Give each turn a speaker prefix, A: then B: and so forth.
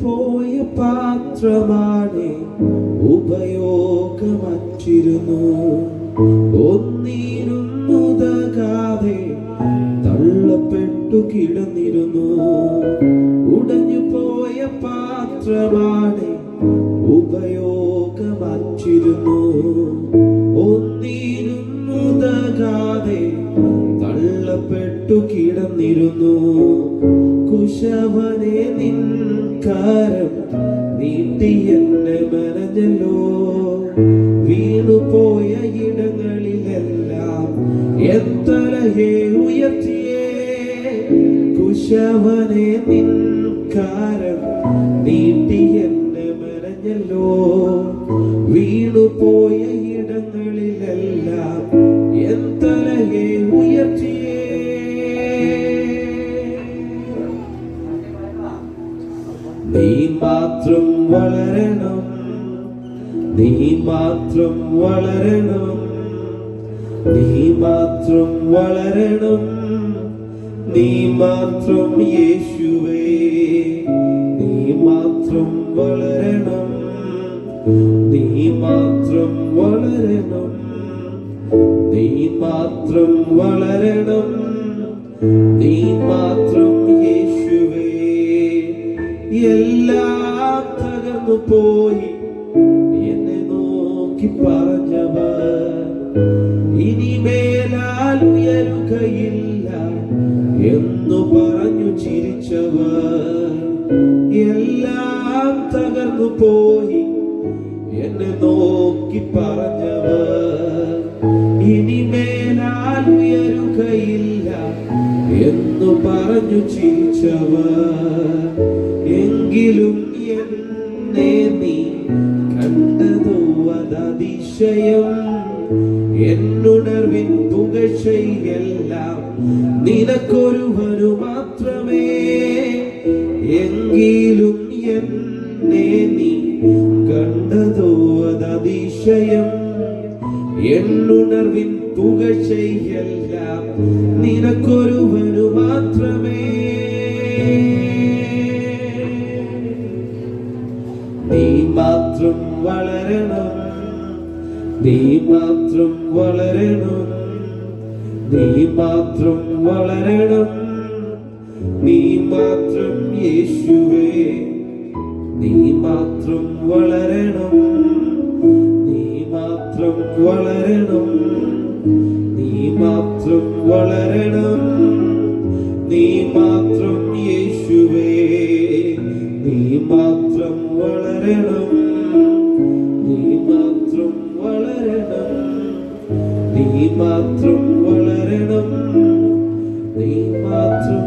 A: പോയ പാത്രമാണ്, ഉപയോഗമറ്റിരുന്നു. ഒന്നിനും ഉതകാതെ തള്ളപ്പെട്ടു കിടന്നിരുന്നു. ഉടഞ്ഞു പോയ പാത്രമാണ്, ഉപയോഗമറ്റിരുന്നു. ഒന്നിനും ഉതകാതെ തള്ളപ്പെട്ടു കിടന്നിരുന്നു. കുശവനെ നിൻ കരം നീട്ടി എന്നെ മെനഞ്ഞല്ലോ. വീണുപോയ ഇടങ്ങളിലെല്ലാം എത്തലഹേ ഉയർത്തിയേ. കുശവനെ നിൻ കരം നീട്ടി എന്നെ മെനഞ്ഞല്ലോ. വീണുപോയ ഇടങ്ങളിലെല്ലാം എത്തലഹേ ഉയർത്തിയേ. നീ മാത്രം വളരണം, നീ മാത്രം വളരണം, നീ മാത്രം വളരണം, നീ മാത്രം യേശുവേ. നീ മാത്രം വളരണം, നീ മാത്രം വളരണം, നീ മാത്രം വളരണം, നീ മാത്രം യേശുവേ. എല്ലാം തകർന്നു പോയി എന്നെ നോക്കി പറഞ്ഞവർ ഇനിമേലാൽ ഉയരുകയില്ല എന്നു പറഞ്ഞു ചിരിച്ചവർ. എല്ലാം തകർന്നു പോയി എന്നെ നോക്കി പറഞ്ഞവർ ഇനിമേലാൽ ഉയരുകയില്ല എന്നു പറഞ്ഞു ചിരിച്ചവർ. എങ്കിലും എന്നെ നീ കണ്ടതോ അതതിശയം. എന്നുണർവിൻ പുകഴ്ചയെല്ലാം നിനക്കൊരുവനു മാത്രമേ. എങ്കിലും എന്നെ നീ കണ്ടതോ അതതിശയം. എന്നുണർവിൻ പുകഴ്ചയെല്ലാം നിനക്കൊരുവനു മാത്രമേ. നീ മാത്രം വളരണം, നീ മാത്രം വളരണം, നീ മാത്രം വളരണം, നീ മാത്രം യേശുവേ. നീ മാത്രം വളരണം, നീ മാത്രം വളരണം, നീ മാത്രം വളരണം, നീ മാത്രം യേശുവേ. നീ മാത്രം വളരണം, നീ മാത്രം വളരണം, നീ മാത്രം വളരണം, നീ മാത്രം